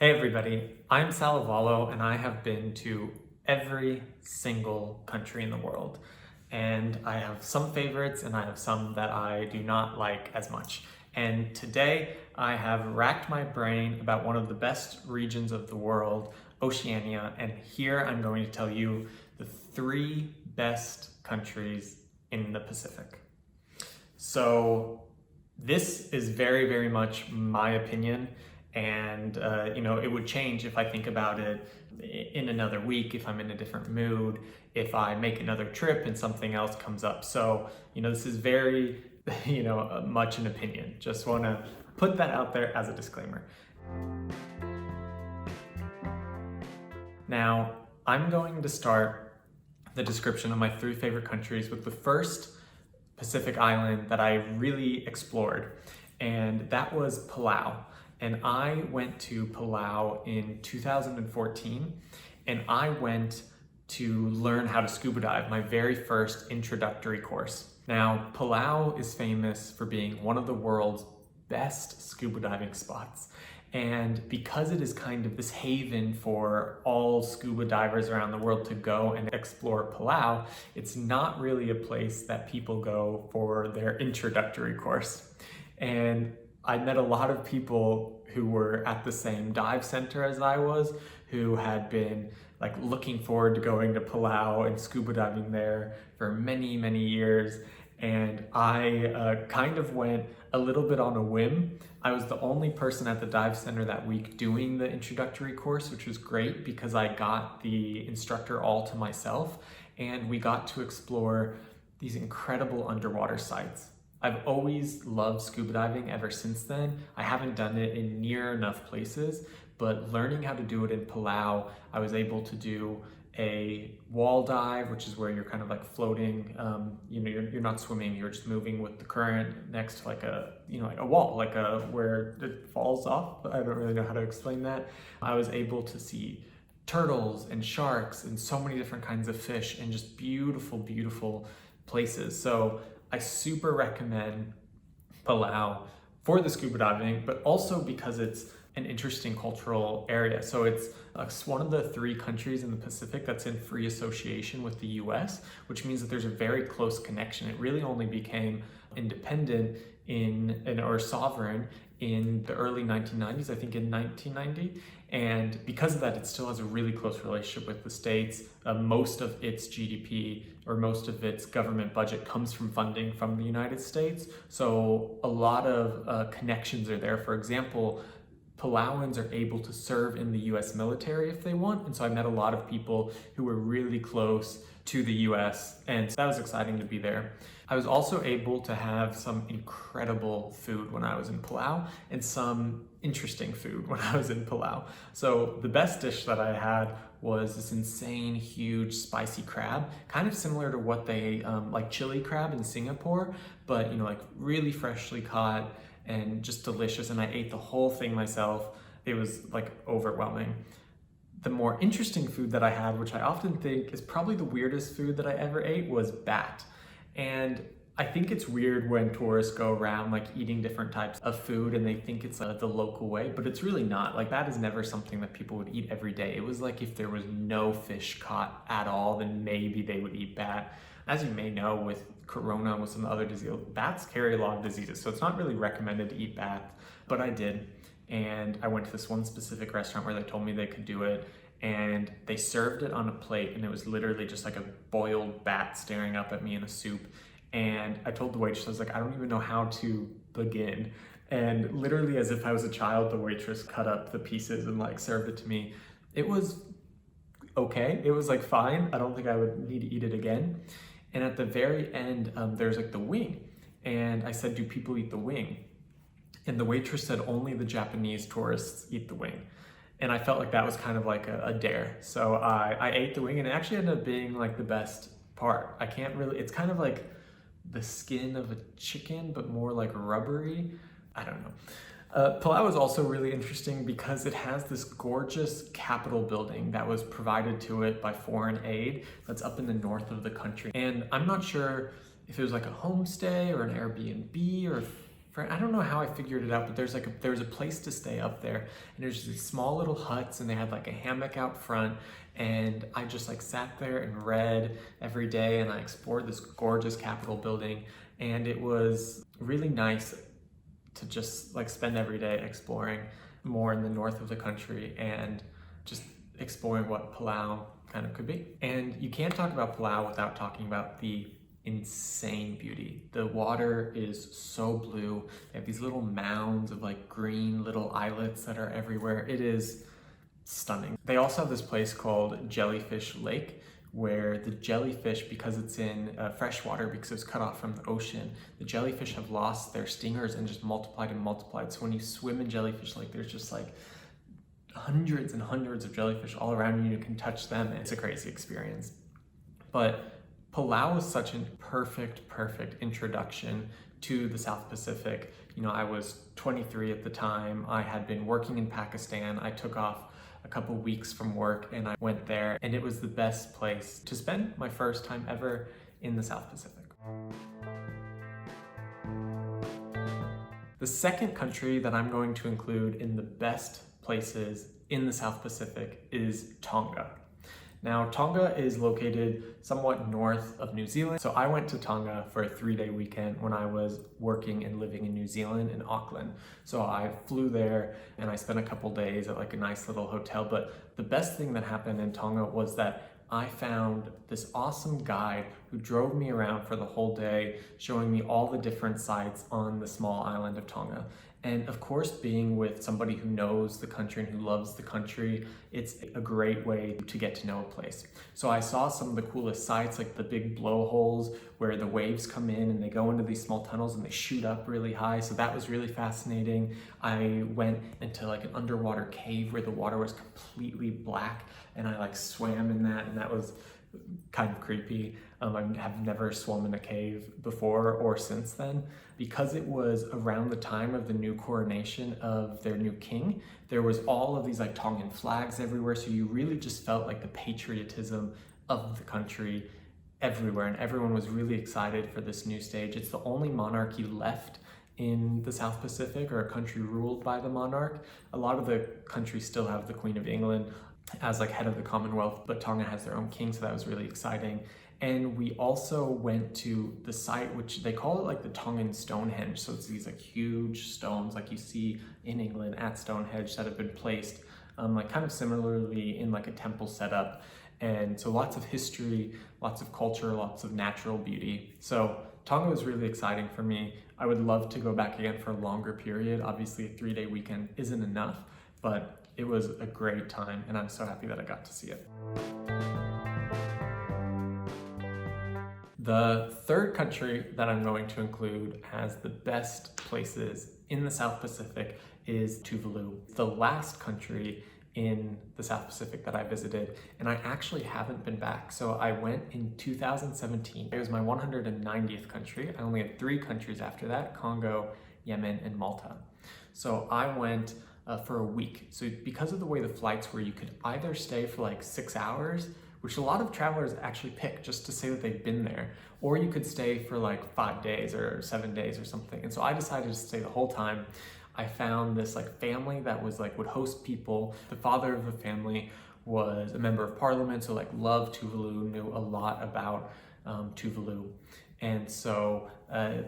Hey everybody, I'm Salavalo and I have been to every single country in the world. And I have some favorites and I have some that I do not like as much. And today I have racked my brain about one of the best regions of the world, Oceania. And here I'm going to tell you the 3 best countries in the Pacific. So this is very, very much my opinion. And it would change if I think about it in another week, if I'm in a different mood, if I make another trip and something else comes up. So, this is very, much an opinion. Just want to put that out there as a disclaimer. Now, I'm going to start the description of my 3 favorite countries with the first Pacific island that I really explored, and that was Palau. And I went to Palau in 2014, and I went to learn how to scuba dive, my very first introductory course. Now, Palau is famous for being one of the world's best scuba diving spots. And because it is kind of this haven for all scuba divers around the world to go and explore Palau, it's not really a place that people go for their introductory course. And I met a lot of people who were at the same dive center as I was, who had been looking forward to going to Palau and scuba diving there for many, many years. And I kind of went a little bit on a whim. I was the only person at the dive center that week doing the introductory course, which was great because I got the instructor all to myself, and we got to explore these incredible underwater sites. I've always loved scuba diving ever since then. I haven't done it in near enough places, but learning how to do it in Palau, I was able to do a wall dive, which is where you're kind of floating. You're not swimming, you're just moving with the current next to a wall, where it falls off. I don't really know how to explain that. I was able to see turtles and sharks and so many different kinds of fish and just beautiful, beautiful places. So I super recommend Palau for the scuba diving, but also because it's an interesting cultural area. So it's one of the 3 countries in the Pacific that's in free association with the US, which means that there's a very close connection. It really only became independent or sovereign in the early 1990s, I think in 1990. And because of that, it still has a really close relationship with the States. Most of its GDP or most of its government budget comes from funding from the United States. So a lot of connections are there. For example, Palauans are able to serve in the US military if they want. And so I met a lot of people who were really close to the US, and that was exciting to be there. I was also able to have some incredible food when I was in Palau and some interesting food when I was in Palau. So the best dish that I had was this insane, huge, spicy crab, kind of similar to what they like chili crab in Singapore, but really freshly caught and just delicious. And I ate the whole thing myself. It was overwhelming. The more interesting food that I had, which I often think is probably the weirdest food that I ever ate, was bat. And I think it's weird when tourists go around eating different types of food and they think it's the local way, but it's really not. Bat is never something that people would eat every day. It was if there was no fish caught at all, then maybe they would eat bat. As you may know, with Corona and with some other diseases, bats carry a lot of diseases, so it's not really recommended to eat bat, but I did. And I went to this one specific restaurant where they told me they could do it, and they served it on a plate, and it was literally just a boiled bat staring up at me in a soup. And I told the waitress, I was I don't even know how to begin. And literally as if I was a child, the waitress cut up the pieces and served it to me. It was okay, it was fine. I don't think I would need to eat it again. And at the very end, there's the wing. And I said, do people eat the wing? And the waitress said only the Japanese tourists eat the wing. And I felt that was kind of a dare. So I ate the wing, and it actually ended up being the best part. I can't really, it's kind of the skin of a chicken, but more rubbery. I don't know. Palau is also really interesting because it has this gorgeous Capitol building that was provided to it by foreign aid that's up in the north of the country. And I'm not sure if it was a homestay or an Airbnb or if I don't know how I figured it out, but there was a place to stay up there, and there's just these small little huts, and they had like a hammock out front, and I just like sat there and read every day, and I explored this gorgeous Capitol building, and it was really nice to just like spend every day exploring more in the north of the country and just exploring what Palau kind of could be. And you can't talk about Palau without talking about the insane beauty. The water is so blue. They have these little mounds of like green little islets that are everywhere. It is stunning. They also have this place called Jellyfish Lake, where the jellyfish, because it's in freshwater, because it's cut off from the ocean, the jellyfish have lost their stingers and just multiplied and multiplied. So when you swim in Jellyfish Lake, there's just like hundreds and hundreds of jellyfish all around you. You can touch them. It's a crazy experience. But Palau was such a perfect introduction to the South Pacific. You know, I was 23 at the time. I had been working in Pakistan. I took off a couple weeks from work and I went there, and it was the best place to spend my first time ever in the South Pacific. The second country that I'm going to include in the best places in the South Pacific is Tonga. Now, Tonga is located somewhat north of New Zealand. So I went to Tonga for a 3-day weekend when I was working and living in New Zealand in Auckland. So I flew there and I spent a couple days at like a nice little hotel. But the best thing that happened in Tonga was that I found this awesome guide who drove me around for the whole day, showing me all the different sites on the small island of Tonga. And of course, being with somebody who knows the country and who loves the country, it's a great way to get to know a place. So I saw some of the coolest sites, like the big blowholes where the waves come in and they go into these small tunnels and they shoot up really high. So that was really fascinating. I went into like an underwater cave where the water was completely black, and I like swam in that, and that was kind of creepy. I have never swum in a cave before or since then. Because it was around the time of the new coronation of their new king, there was all of these like Tongan flags everywhere, so you really just felt like the patriotism of the country everywhere, and everyone was really excited for this new stage. It's the only monarchy left in the South Pacific, or a country ruled by the monarch. A lot of the countries still have the Queen of England as like head of the Commonwealth, but Tonga has their own king, so that was really exciting. And we also went to the site, which they call it like the Tongan Stonehenge. So it's these like huge stones like you see in England at Stonehenge that have been placed like kind of similarly in like a temple setup. And so lots of history, lots of culture, lots of natural beauty. So Tonga was really exciting for me. I would love to go back again for a longer period. Obviously a 3-day weekend isn't enough, but it was a great time, and I'm so happy that I got to see it. The third country that I'm going to include as the best places in the South Pacific is Tuvalu, the last country in the South Pacific that I visited, and I actually haven't been back. So I went in 2017. It was my 190th country. I only had 3 countries after that: Congo, Yemen, and Malta. So I went for a week. So because of the way the flights were, you could either stay for like 6 hours, which a lot of travelers actually pick just to say that they've been there, or you could stay for like 5 days or 7 days or something. And so I decided to stay the whole time. I found this like family that was like would host people. The father of the family was a member of parliament, so like loved Tuvalu, knew a lot about Tuvalu. And so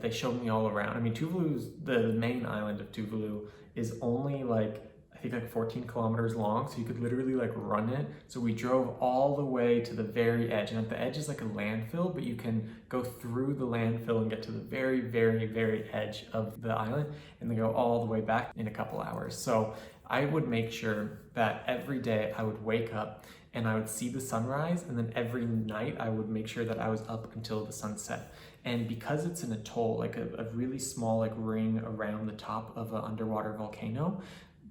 they showed me all around. I mean, Tuvalu's, the main island of Tuvalu is only like, I think like 14 kilometers long, so you could literally like run it. So we drove all the way to the very edge, and at the edge is like a landfill, but you can go through the landfill and get to the very, very, very edge of the island, and then go all the way back in a couple hours. So I would make sure that every day I would wake up and I would see the sunrise, and then every night I would make sure that I was up until the sunset. And because it's an atoll, like a really small like ring around the top of an underwater volcano,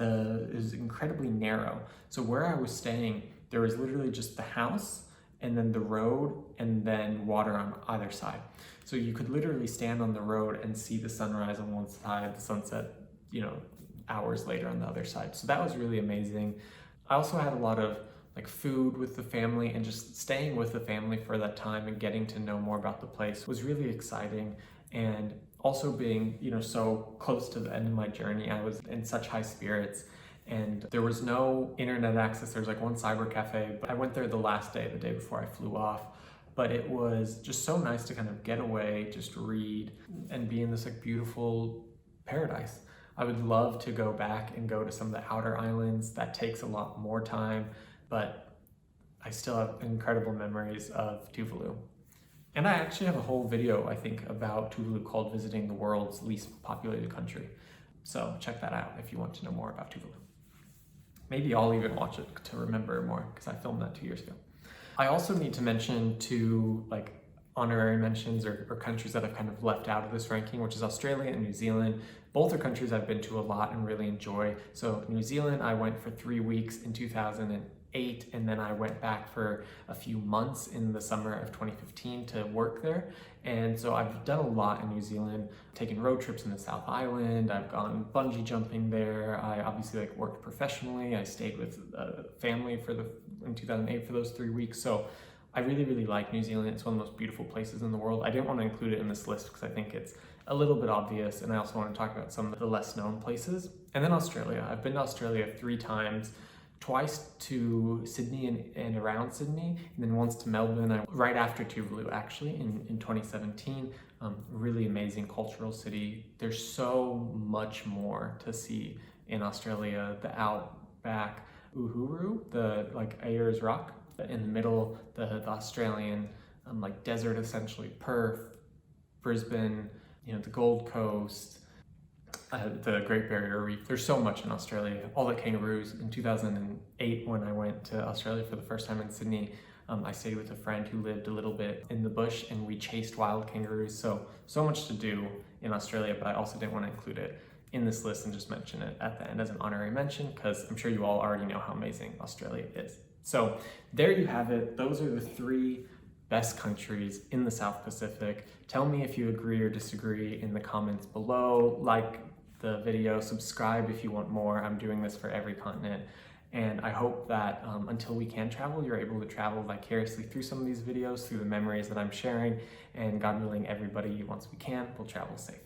it is incredibly narrow. So where I was staying, there was literally just the house and then the road and then water on either side. So you could literally stand on the road and see the sunrise on one side, the sunset, you know, hours later on the other side. So that was really amazing. I also had a lot of like food with the family, and just staying with the family for that time and getting to know more about the place was really exciting. And Also being, so close to the end of my journey, I was in such high spirits and there was no internet access. There was like one cyber cafe, but I went there the last day, the day before I flew off. But it was just so nice to kind of get away, just read and be in this like beautiful paradise. I would love to go back and go to some of the outer islands. That takes a lot more time, but I still have incredible memories of Tuvalu. And I actually have a whole video, I think, about Tuvalu called Visiting the World's Least Populated Country. So check that out if you want to know more about Tuvalu. Maybe I'll even watch it to remember more because I filmed that 2 years ago. I also need to mention two honorary mentions or countries that I've kind of left out of this ranking, which is Australia and New Zealand. Both are countries I've been to a lot and really enjoy. So New Zealand, I went for 3 weeks in 2008, and then I went back for a few months in the summer of 2015 to work there. And so I've done a lot in New Zealand, taken road trips in the South Island, I've gone bungee jumping there, I obviously worked professionally, I stayed with a family in 2008 for those 3 weeks. So I really, really like New Zealand. It's one of the most beautiful places in the world. I didn't want to include it in this list because I think it's a little bit obvious, and I also want to talk about some of the less known places. And then Australia. I've been to Australia 3 times, twice to Sydney and around Sydney, and then once to Melbourne, right after Tuvalu actually, in 2017. Really amazing cultural city. There's so much more to see in Australia. The outback, Uhuru, the Ayers Rock, in the middle, the Australian desert essentially, Perth, Brisbane, the Gold Coast, the Great Barrier Reef. There's so much in Australia. All the kangaroos. In 2008, when I went to Australia for the first time in Sydney, I stayed with a friend who lived a little bit in the bush and we chased wild kangaroos. So much to do in Australia, but I also didn't want to include it in this list and just mention it at the end as an honorary mention because I'm sure you all already know how amazing Australia is. So there you have it. Those are the 3 best countries in the South Pacific. Tell me if you agree or disagree in the comments below. Like the video, subscribe if you want more. I'm doing this for every continent. And I hope that until we can travel, you're able to travel vicariously through some of these videos, through the memories that I'm sharing. And God willing, everybody, once we can, will travel safe.